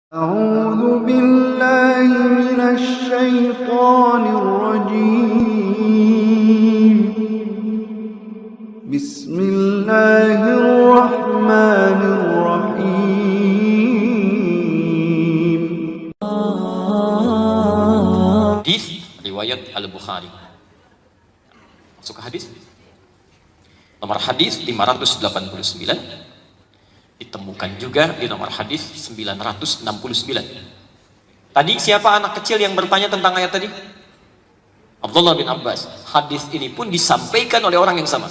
أعوذ بالله من الشيطان الرجيم بسم الله الرحمن الرحيم. Hadis riwayat Al-Bukhari. Masuk ke hadis. Nomor hadis 589. Ditemukan juga di nomor hadis 969. Tadi siapa anak kecil yang bertanya tentang ayat tadi? Abdullah bin Abbas. Hadis ini pun disampaikan oleh orang yang sama.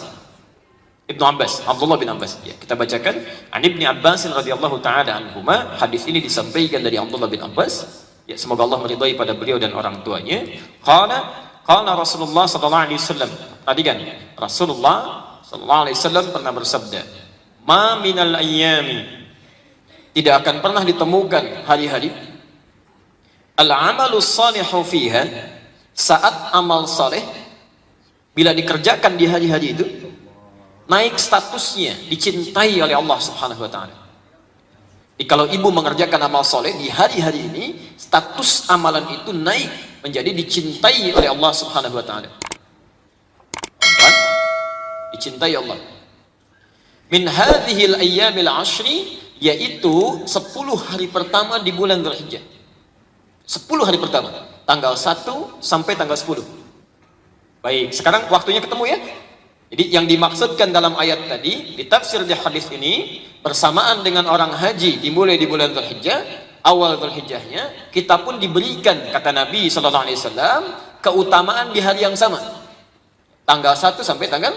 Ibnu Abbas, Abdullah bin Abbas. Ya, kita bacakan. An Ibni Abbas radhiyallahu taala anhuma. Hadis ini disampaikan dari Abdullah bin Abbas. Ya, semoga Allah meridhai pada beliau dan orang tuanya. Qala Rasulullah sallallahu alaihi wasallam. Tadi kan Rasulullah sallallahu alaihi wasallam pernah bersabda, "Ma minal ayyami," tidak akan pernah ditemukan hari-hari, al-amalu salihu fiha, saat amal saleh bila dikerjakan di hari-hari itu naik statusnya, dicintai oleh Allah Subhanahu wa taala. Jadi kalau ibu mengerjakan amal soleh di hari-hari ini, status amalan itu naik menjadi dicintai oleh Allah Subhanahu wa taala. Dicintai Allah. Min hadhil ayyamil ashri, yaitu 10 hari pertama di bulan Dzulhijjah. 10 hari pertama, tanggal 1 sampai tanggal 10. Baik, sekarang waktunya ketemu ya. Jadi yang dimaksudkan dalam ayat tadi, ditafsir di hadis ini, bersamaan dengan orang haji dimulai di bulan Dzulhijjah, awal Dzulhijjahnya, kita pun diberikan, kata Nabi sallallahu alaihi wasallam, keutamaan di hari yang sama. Tanggal 1 sampai tanggal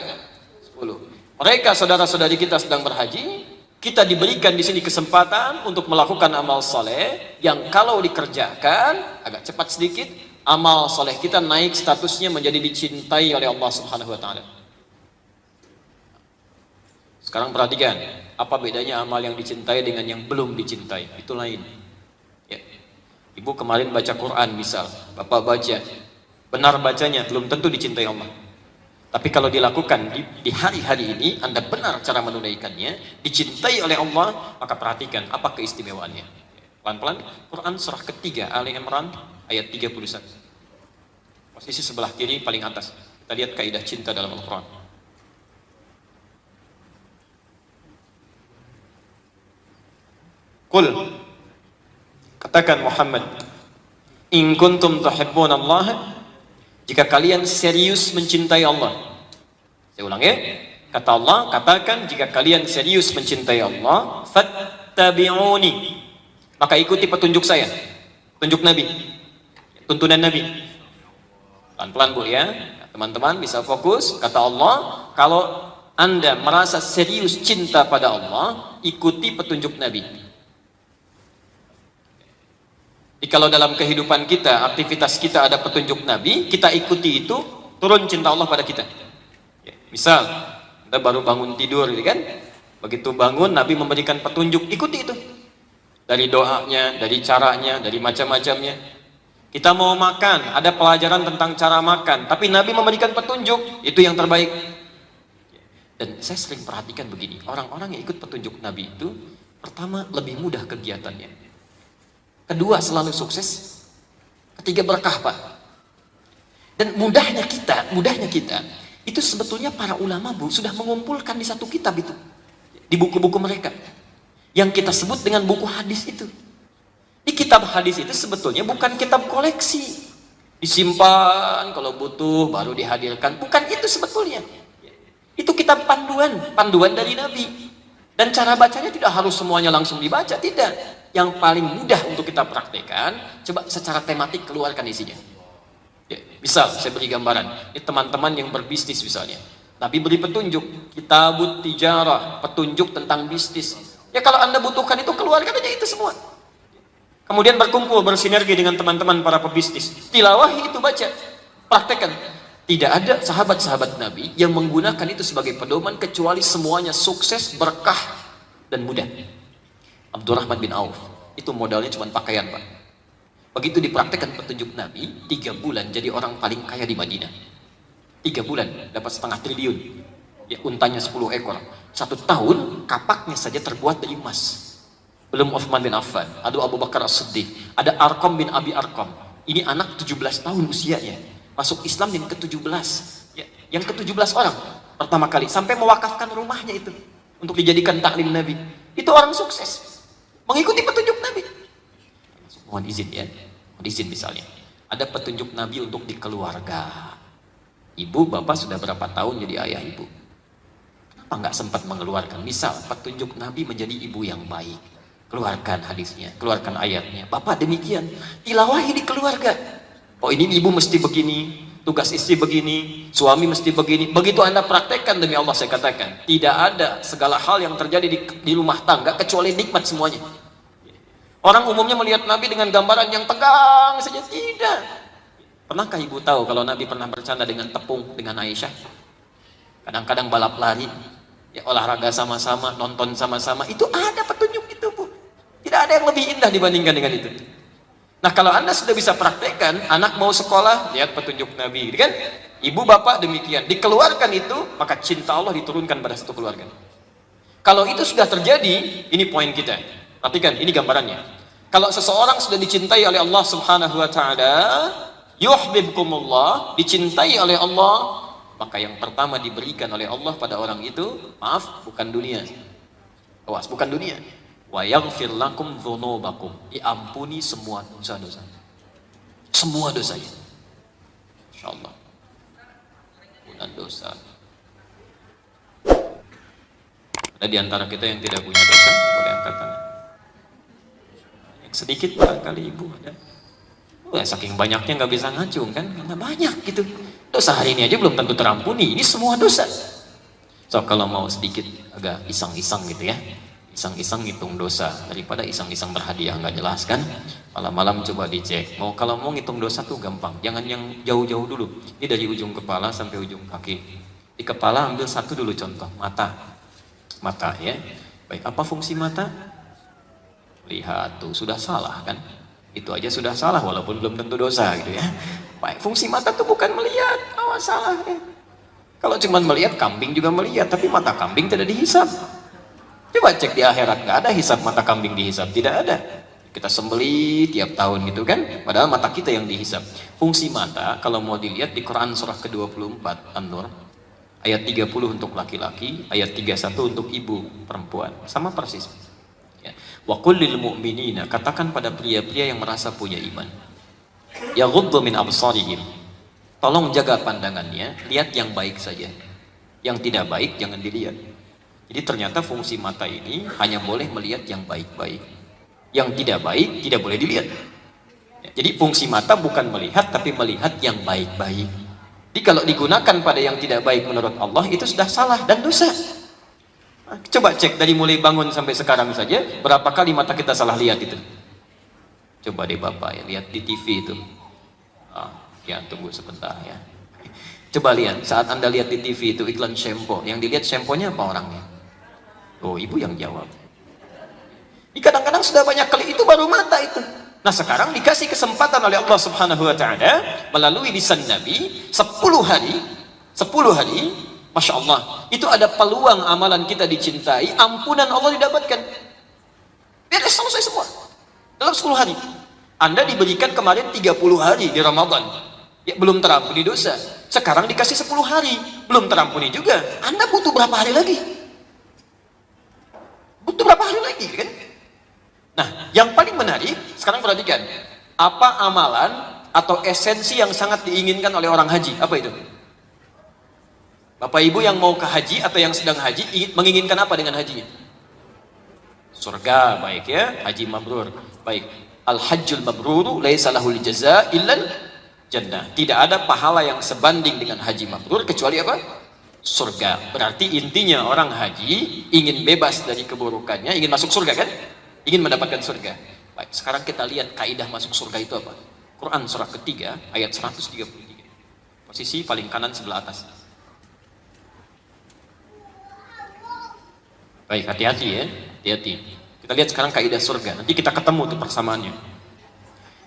10. Mereka saudara-saudari kita sedang berhaji, kita diberikan di sini kesempatan untuk melakukan amal soleh yang kalau dikerjakan agak cepat sedikit, amal soleh kita naik statusnya menjadi dicintai oleh Allah Subhanahu wa taala. Sekarang perhatikan, apa bedanya amal yang dicintai dengan yang belum dicintai? Itu lain. Ya. Ibu kemarin baca Quran misal, Bapak baca, benar bacanya belum tentu dicintai Allah. Tapi kalau dilakukan di hari-hari ini, Anda benar cara menunaikannya, dicintai oleh Allah, maka perhatikan apa keistimewaannya. Pelan-pelan, Quran surah ketiga, Ali Imran, ayat 31. Posisi sebelah kiri paling atas. Kita lihat kaidah cinta dalam Al-Quran. Qul, katakan Muhammad, in kuntum tuhibbuna Allah, jika kalian serius mencintai Allah. Saya ulang ya. Kata Allah, katakan jika kalian serius mencintai Allah, fattabi'uni, maka ikuti petunjuk saya, petunjuk Nabi, tuntunan Nabi. Pelan-pelan Bu ya. Teman-teman bisa fokus. Kata Allah, kalau Anda merasa serius cinta pada Allah, ikuti petunjuk Nabi. Jadi kalau dalam kehidupan kita, aktivitas kita ada petunjuk Nabi, kita ikuti itu, turun cinta Allah pada kita. Ya, misal, kita baru bangun tidur, kan? Begitu bangun, Nabi memberikan petunjuk, ikuti itu. Dari doanya, dari caranya, dari macam-macamnya. Kita mau makan, ada pelajaran tentang cara makan, tapi Nabi memberikan petunjuk, itu yang terbaik. Dan saya sering perhatikan begini, orang-orang yang ikut petunjuk Nabi itu, pertama lebih mudah kegiatannya. Kedua selalu sukses. Ketiga berkah Pak. Dan mudahnya kita itu sebetulnya para ulama Bu sudah mengumpulkan di satu kitab itu, di buku-buku mereka yang kita sebut dengan buku hadis itu. Di kitab hadis itu sebetulnya bukan kitab koleksi, disimpan kalau butuh baru dihadirkan, bukan itu sebetulnya. Itu kitab panduan dari Nabi. Dan cara bacanya tidak harus semuanya langsung dibaca, tidak. Yang paling mudah untuk kita praktekkan, coba secara tematik keluarkan isinya. Ya, misal saya beri gambaran, ini teman-teman yang berbisnis misalnya, Nabi beri petunjuk, kitabut tijarah, petunjuk tentang bisnis. Ya kalau Anda butuhkan itu, keluarkan aja itu semua. Kemudian berkumpul, bersinergi dengan teman-teman para pebisnis, tilawahi itu, baca, praktekkan. Tidak ada sahabat-sahabat Nabi yang menggunakan itu sebagai pedoman kecuali semuanya sukses, berkah, dan mudah. Abdurrahman bin Auf, itu modalnya cuma pakaian Pak. Begitu dipraktekkan petunjuk Nabi, 3 bulan jadi orang paling kaya di Madinah. 3 bulan dapat 0,5 triliun. Ya, untanya 10 ekor. 1 tahun kapaknya saja terbuat dari emas. belum Uthman bin Affan, ada Abu Bakar As-Siddiq, ada Arqam bin Abi Arqam. Ini anak 17 tahun usianya, masuk Islam yang ke-17. Ya, yang ke-17 orang pertama kali sampai mewakafkan rumahnya itu untuk dijadikan taklim Nabi. Itu orang sukses, mengikuti petunjuk Nabi. Mohon izin ya, mohon izin misalnya. Ada petunjuk Nabi untuk di keluarga. Ibu, bapak sudah berapa tahun jadi ayah ibu? Kenapa nggak sempat mengeluarkan? Misal petunjuk Nabi menjadi ibu yang baik. Keluarkan hadisnya, keluarkan ayatnya. Bapak demikian, tilawahi di keluarga. Oh ini ibu mesti begini, tugas istri begini, suami mesti begini. Begitu Anda praktekkan, demi Allah saya katakan, tidak ada segala hal yang terjadi di rumah tangga kecuali nikmat semuanya. Orang umumnya melihat Nabi dengan gambaran yang tegang saja, tidak. Pernahkah ibu tahu kalau Nabi pernah bercanda dengan tepung dengan Aisyah? Kadang-kadang balap lari, ya olahraga sama-sama, nonton sama-sama, itu ada petunjuk itu, Bu. Tidak ada yang lebih indah dibandingkan dengan itu. Nah, kalau Anda sudah bisa praktekkan, anak mau sekolah, lihat petunjuk Nabi, kan? Ibu bapak demikian, dikeluarkan itu, maka cinta Allah diturunkan pada satu keluarga. Kalau itu sudah terjadi, ini poin kita. Perhatikan, ini gambarannya. Kalau seseorang sudah dicintai oleh Allah Subhanahu wa taala, yuhibbukumullah, dicintai oleh Allah, maka yang pertama diberikan oleh Allah pada orang itu, maaf, bukan dunia. Awas, bukan dunia. Wa yaghfir lakum dzunubakum, diampuni semua dosa-dosa. Semua dosanya. Insyaallah. Bukan dosa. Ada di antara kita yang tidak punya dosa, boleh angkat tangan. Yang sedikit barangkali ibu ada. Wah, saking banyaknya nggak bisa ngacung kan, karena banyak gitu. Dosa hari ini aja belum tentu terampuni, ini semua dosa. So kalau mau sedikit agak iseng-iseng gitu ya, iseng-iseng ngitung dosa daripada iseng-iseng berhadiah nggak jelas kan. Malam-malam coba dicek. Kalau mau ngitung dosa tuh gampang, jangan yang jauh-jauh dulu. Ini dari ujung kepala sampai ujung kaki. Di kepala ambil satu dulu contoh, mata ya. Baik, apa fungsi mata? Lihat tuh, sudah salah kan? Itu aja sudah salah walaupun belum tentu dosa gitu ya. Baik, fungsi mata tuh bukan melihat, awas salah ya. Kalau cuma melihat, kambing juga melihat, tapi mata kambing tidak dihisap. Coba cek di akhirat, nggak ada hisap mata kambing dihisap, tidak ada. Kita sembelih tiap tahun gitu kan, padahal mata kita yang dihisap. Fungsi mata kalau mau dilihat di Quran surah ke-24 An-Nur ayat 30 untuk laki-laki, ayat 31 untuk ibu perempuan, sama persis. Ya. Wa qul lil mu'minina, katakan pada pria-pria yang merasa punya iman, yaghuddu min absarihim, tolong jaga pandangannya, lihat yang baik saja, yang tidak baik jangan dilihat. Jadi ternyata fungsi mata ini hanya boleh melihat yang baik-baik, yang tidak baik tidak boleh dilihat. Jadi fungsi mata bukan melihat, tapi melihat yang baik-baik. Jadi kalau digunakan pada yang tidak baik menurut Allah, itu sudah salah dan dosa. Coba cek dari mulai bangun sampai sekarang saja, berapa kali mata kita salah lihat itu? Coba deh Bapak ya, lihat di TV itu. Ya tunggu sebentar ya. Coba lihat, saat Anda lihat di TV itu iklan shampoo, yang dilihat shampoo-nya apa orangnya? Oh, ibu yang jawab. Kadang-kadang sudah banyak kali itu baru mata itu. Nah sekarang dikasih kesempatan oleh Allah Subhanahu wa taala melalui lisan Nabi 10 hari, Masya Allah, itu ada peluang amalan kita dicintai, ampunan Allah didapatkan. Beres, selesai semua dalam 10 hari. Anda diberikan kemarin 30 hari di Ramadan, ya belum terampuni dosa. Sekarang dikasih 10 hari, belum terampuni juga. Anda butuh berapa hari lagi? Butuh berapa hari lagi kan? Nah, yang paling menarik sekarang perhatikan, apa amalan atau esensi yang sangat diinginkan oleh orang haji? Apa itu? Bapak Ibu yang mau ke haji atau yang sedang haji menginginkan apa dengan hajinya? Surga, baik ya, haji mabrur. Baik. Al-hajjul mabruru laisa lahul jazaa illal jannah. Tidak ada pahala yang sebanding dengan haji mabrur kecuali apa? Surga. Berarti intinya orang haji ingin bebas dari keburukannya, ingin masuk surga kan? Ingin mendapatkan surga. Baik, sekarang kita lihat kaidah masuk surga itu apa? Quran surah ketiga ayat 133. Posisi paling kanan sebelah atas. Baik, hati-hati ya, hati-hati. Kita lihat sekarang kaidah surga. Nanti kita ketemu tuh persamaannya.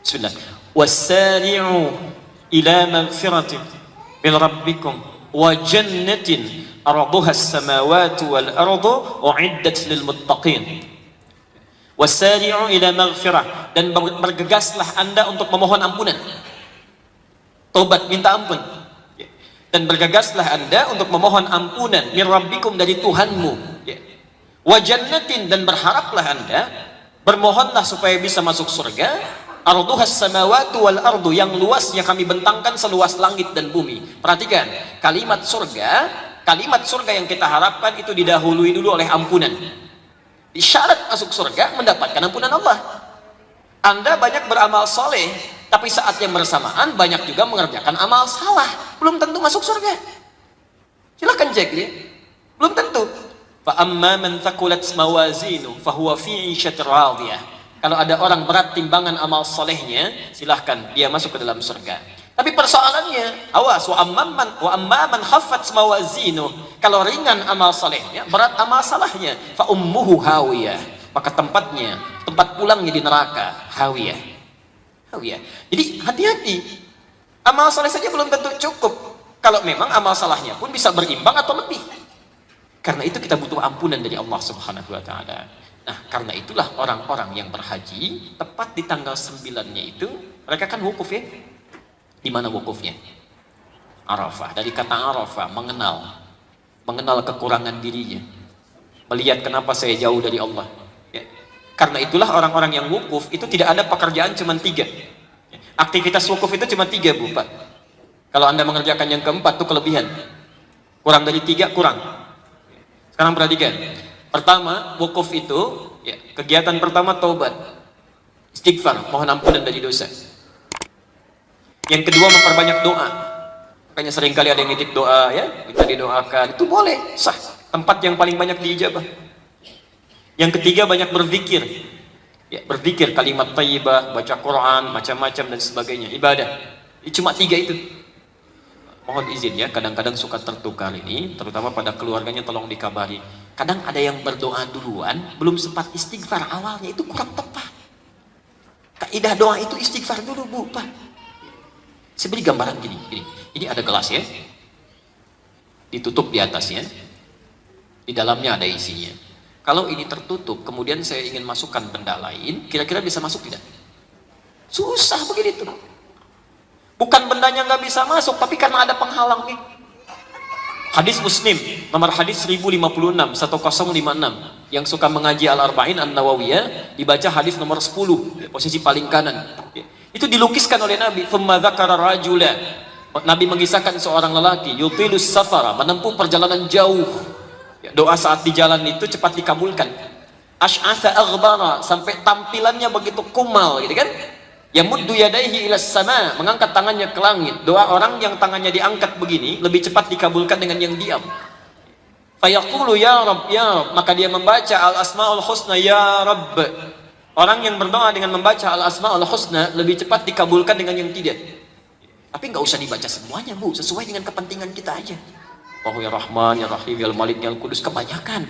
Bismillah. Wasari'u ila magfiratin min rabbikum wa jannatin arduha as-samawati wal ardu u'iddat lil muttaqin. Wasari'u ila maghfirah, dan bergegaslah Anda untuk memohon ampunan. Tobat, minta ampun. Dan bergegaslah Anda untuk memohon ampunan min rabbikum, dari Tuhanmu. Wa jannatin, dan berharaplah Anda, bermohonlah supaya bisa masuk surga. Arduhas samawati wal ardu, yang luasnya kami bentangkan seluas langit dan bumi. Perhatikan, kalimat surga yang kita harapkan itu didahului dulu oleh ampunan. Syarat masuk surga mendapatkan ampunan Allah. Anda banyak beramal soleh, tapi saat yang bersamaan banyak juga mengerjakan amal salah, belum tentu masuk surga. Silahkan cek ya, belum tentu. Fa amma man thaqulat mawazinu fahuwa fi 'ishatir radiyah. Kalau ada orang berat timbangan amal solehnya, silahkan dia masuk ke dalam surga. Tapi persoalannya, awas, wa amma man khaffat mawazinu. Kalau ringan amal solehnya, berat amal salahnya, fa ummuhu hawiyah. Maka tempat pulangnya di neraka, hawiyah. Jadi hati-hati. Amal soleh saja belum tentu cukup. Kalau memang amal salahnya pun bisa berimbang atau lebih. Karena itu kita butuh ampunan dari Allah Subhanahu wa taala. Nah, karena itulah orang-orang yang berhaji tepat di tanggal 9-nya itu, mereka kan wukuf ya. Di mana wukufnya? Arafah. Dari kata Arafah, mengenal kekurangan dirinya. Melihat kenapa saya jauh dari Allah. Ya. Karena itulah orang-orang yang wukuf itu tidak ada pekerjaan cuma 3. Aktivitas wukuf itu cuma 3, Bu, Pak. Kalau Anda mengerjakan yang keempat itu kelebihan. Kurang dari 3, kurang. Sekarang perhatikan. Pertama, wukuf itu, ya, kegiatan pertama taubat, istighfar, mohon ampunan dari dosa. Yang kedua, memperbanyak doa. Makanya seringkali ada yang nitip doa, ya, minta didoakan. Itu boleh, sah. Tempat yang paling banyak diijabah. Yang ketiga, banyak berzikir. Ya, berzikir, kalimat thayyibah, baca Quran, macam-macam dan sebagainya, ibadah. Ini cuma 3 itu. Mohon izin ya, kadang-kadang suka tertukar ini, terutama pada keluarganya, tolong dikabari. Kadang ada yang berdoa duluan, belum sempat istighfar awalnya, itu kurang tepat. Kaidah doa itu istighfar dulu, Bu, Pak. Saya beri gambaran gini. Ini ada gelas ya, ditutup di atasnya, di dalamnya ada isinya. Kalau ini tertutup, kemudian saya ingin masukkan benda lain, kira-kira bisa masuk tidak? Susah begitu. Bukan bendanya nggak bisa masuk, tapi karena ada penghalang nih. Hadis Muslim, nomor hadis 1056, 1056. Yang suka mengaji Al-Arba'in An-Nawawiyah, dibaca hadis nomor 10, posisi paling kanan. Itu dilukiskan oleh Nabi. Thumma dzakara rajula. Nabi mengisahkan seorang lelaki, yutilus safara, menempuh perjalanan jauh. Doa saat di jalan itu cepat dikabulkan. Ash'atha aghbara, sampai tampilannya begitu kumal, gitu kan? Yamuddu yadaihi ilas sama, mengangkat tangannya ke langit. Doa orang yang tangannya diangkat begini lebih cepat dikabulkan dengan yang diam. Fayaqulu ya Rabb, ya Rabb, maka dia membaca al-asmaul husna ya Rabb. Orang yang berdoa dengan membaca al-asmaul husna lebih cepat dikabulkan dengan yang tidak. Tapi nggak usah dibaca semuanya, Bu, sesuai dengan kepentingan kita aja. Oh ya Rahman, ya Rahim, ya Malik, ya Kudus, kebanyakan.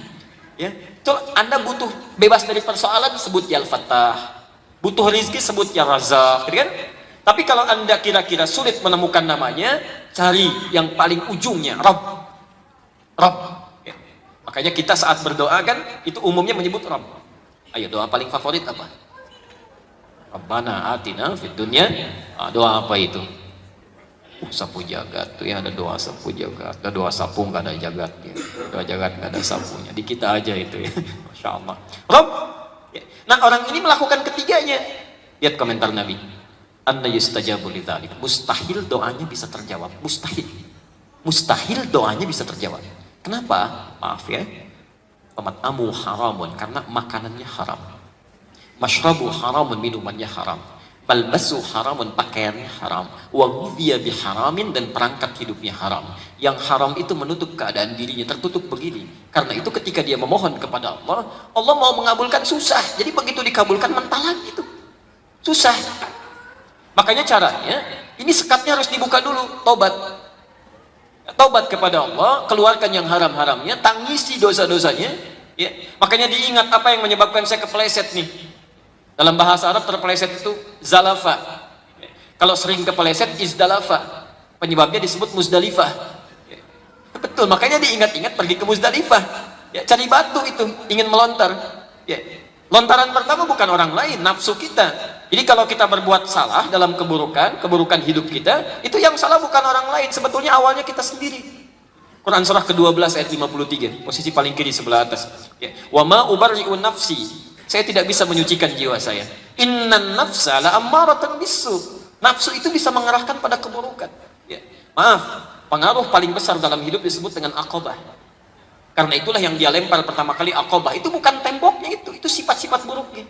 Ya, itu Anda butuh bebas dari persoalan, sebut ya Al-Fattah. Butuh rizki, sebut ya Razak, gitu kan? Tapi kalau Anda kira-kira sulit menemukan namanya, cari yang paling ujungnya, Rabb. Ya. Makanya kita saat berdoa kan, itu umumnya menyebut Rabb. Ayo, doa paling favorit apa? Rabbana atina fid dunya. Doa apa itu? Sapu jagat tuh ya, ada doa sapu jagat, ada doa sapu nggak ada jagatnya, doa jagat nggak ada sapunya, di kita aja itu ya. Masya Allah. Rabb. Nah, orang ini melakukan ketiganya. Lihat komentar Nabi. Anna yustajabu lidzalik. Mustahil doanya bisa terjawab. Mustahil doanya bisa terjawab. Kenapa? Maaf ya. Amu haramun, karena makanannya haram. Mashrabu haramun, minumannya haram. Balbasu haramun, pakaiannya haram. Wa ghudhiya biharamin, dan perangkat hidupnya haram. Yang haram itu menutup keadaan dirinya, tertutup begini. Karena itu ketika dia memohon kepada Allah, Allah mau mengabulkan susah. Jadi begitu dikabulkan mentalan itu. Susah. Makanya caranya, ini sekatnya harus dibuka dulu, tobat. Tobat kepada Allah, keluarkan yang haram-haramnya, tangisi dosa-dosanya. Ya. Makanya diingat apa yang menyebabkan saya kepleset nih. Dalam bahasa Arab terpeleset itu zalafa. Kalau sering kepeleset izdalafa. Penyebabnya disebut Muzdalifah. Betul, makanya diingat-ingat pergi ke Muzdalifah. Ya, cari batu itu, ingin melontar. Ya. Lontaran pertama bukan orang lain, nafsu kita. Jadi kalau kita berbuat salah dalam keburukan hidup kita, itu yang salah bukan orang lain, sebetulnya awalnya kita sendiri. Quran surah ke-12 ayat 53, posisi paling kiri sebelah atas. Ya. Wa ma ubarri'u nafsi. Saya tidak bisa menyucikan jiwa saya. Innan nafsa la ammaratan bisu. Nafsu itu bisa mengarahkan pada keburukan. Ya. Maaf, pengaruh paling besar dalam hidup disebut dengan aqabah. Karena itulah yang dia lempar pertama kali aqabah. Itu bukan temboknya itu sifat-sifat buruknya.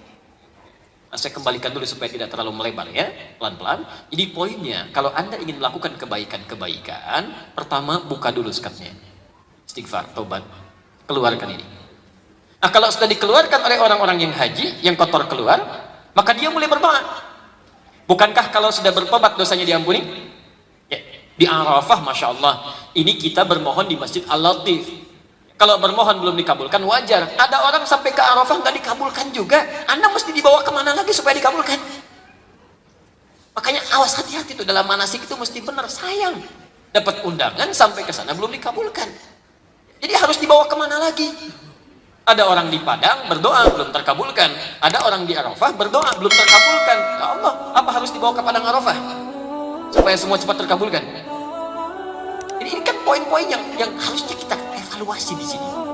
Nah, saya kembalikan dulu supaya tidak terlalu melebar ya, pelan-pelan. Jadi poinnya, kalau Anda ingin melakukan kebaikan-kebaikan, pertama buka dulu sekatnya. Istighfar, tobat, keluarkan ini. Nah, kalau sudah dikeluarkan oleh orang-orang yang haji, yang kotor keluar, maka dia mulai berdoa. Bukankah kalau sudah bertobat dosanya diampuni? Ya, di Arafah, Masya Allah, ini kita bermohon di Masjid Al-Latif. Kalau bermohon belum dikabulkan, wajar. Ada orang sampai ke Arafah nggak dikabulkan juga. Anda mesti dibawa kemana lagi supaya dikabulkan? Makanya awas, hati-hati tuh dalam manasik itu mesti benar. Sayang, dapat undangan sampai ke sana belum dikabulkan. Jadi harus dibawa kemana lagi? Ada orang di Padang berdoa belum terkabulkan. Ada orang di Arafah berdoa belum terkabulkan. Ya Allah, apa harus dibawa ke Padang Arafah supaya semua cepat terkabulkan? Jadi ini kan poin-poin yang harusnya kita evaluasi di sini.